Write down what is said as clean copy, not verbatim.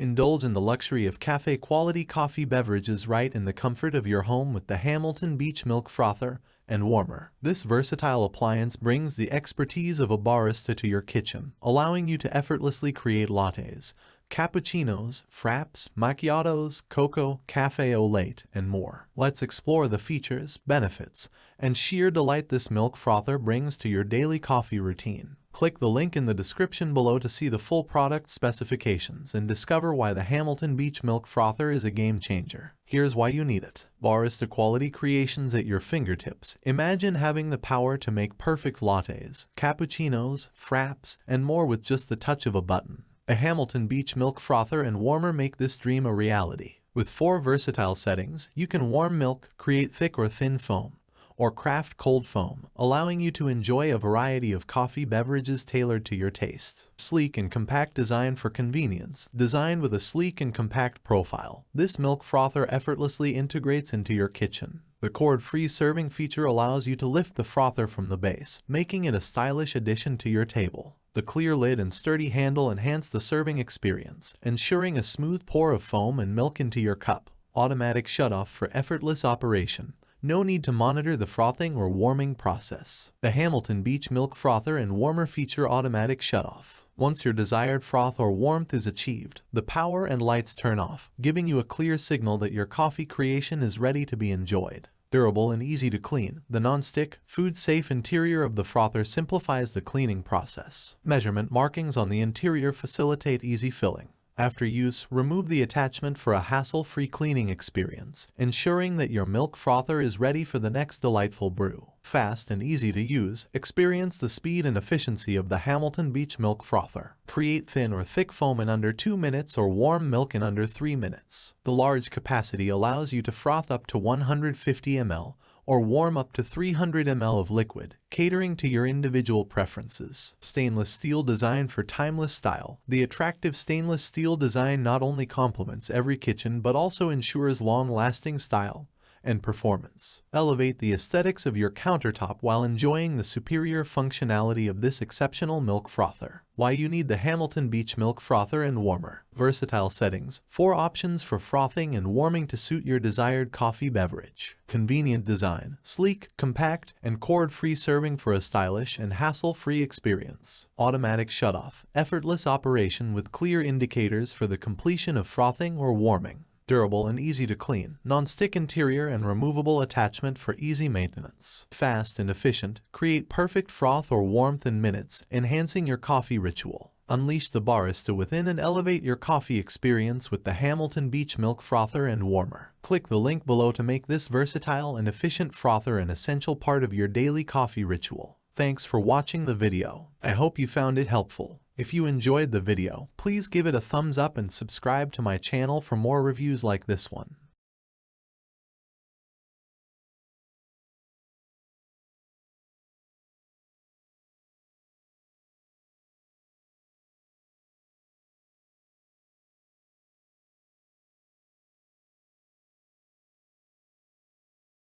Indulge in the luxury of cafe-quality coffee beverages right in the comfort of your home with the Hamilton Beach Milk Frother and Warmer. This versatile appliance brings the expertise of a barista to your kitchen, allowing you to effortlessly create lattes, cappuccinos, frappes, macchiatos, cocoa, cafe au lait, and more. Let's explore the features, benefits, and sheer delight this milk frother brings to your daily coffee routine. Click the link in the description below to see the full product specifications and discover why the Hamilton Beach Milk Frother is a game changer. Here's why you need it. Barista-Quality creations at your fingertips. Imagine having the power to make perfect lattes, cappuccinos, frappes, and more with just the touch of a button. A Hamilton Beach Milk Frother and Warmer make this dream a reality. With 4 versatile settings, you can warm milk, create thick or thin foam, or craft cold foam, allowing you to enjoy a variety of coffee beverages tailored to your taste. Sleek and compact design for convenience. Designed with a sleek and compact profile, this milk frother effortlessly integrates into your kitchen. The cord-free serving feature allows you to lift the frother from the base, making it a stylish addition to your table. The clear lid and sturdy handle enhance the serving experience, ensuring a smooth pour of foam and milk into your cup. Automatic shutoff for effortless operation. No need to monitor the frothing or warming process. The Hamilton Beach Milk Frother and Warmer feature automatic shutoff. Once your desired froth or warmth is achieved, the power and lights turn off, giving you a clear signal that your coffee creation is ready to be enjoyed. Durable and easy to clean, the non-stick, food-safe interior of the frother simplifies the cleaning process. Measurement markings on the interior facilitate easy filling. After use, remove the attachment for a hassle-free cleaning experience, ensuring that your milk frother is ready for the next delightful brew. Fast and easy to use, experience the speed and efficiency of the Hamilton Beach Milk Frother. Create thin or thick foam in under 2 minutes or warm milk in under 3 minutes. The large capacity allows you to froth up to 150 ml, or warm up to 300 ml of liquid, catering to your individual preferences. Stainless steel design for timeless style. The attractive stainless steel design not only complements every kitchen but also ensures long-lasting style and performance. Elevate the aesthetics of your countertop while enjoying the superior functionality of this exceptional milk frother. Why you need the Hamilton Beach Milk Frother and Warmer. Versatile settings. 4 options for frothing and warming to suit your desired coffee beverage. Convenient design. Sleek, compact, and cord-free serving for a stylish and hassle-free experience. Automatic shutoff. Effortless operation with clear indicators for the completion of frothing or warming. Durable and easy to clean, non-stick interior and removable attachment for easy maintenance. Fast and efficient, create perfect froth or warmth in minutes, enhancing your coffee ritual. Unleash the barista within and elevate your coffee experience with the Hamilton Beach Milk Frother and Warmer. Click the link below to make this versatile and efficient frother an essential part of your daily coffee ritual. Thanks for watching the video. I hope you found it helpful. If you enjoyed the video, please give it a thumbs up and subscribe to my channel for more reviews like this one.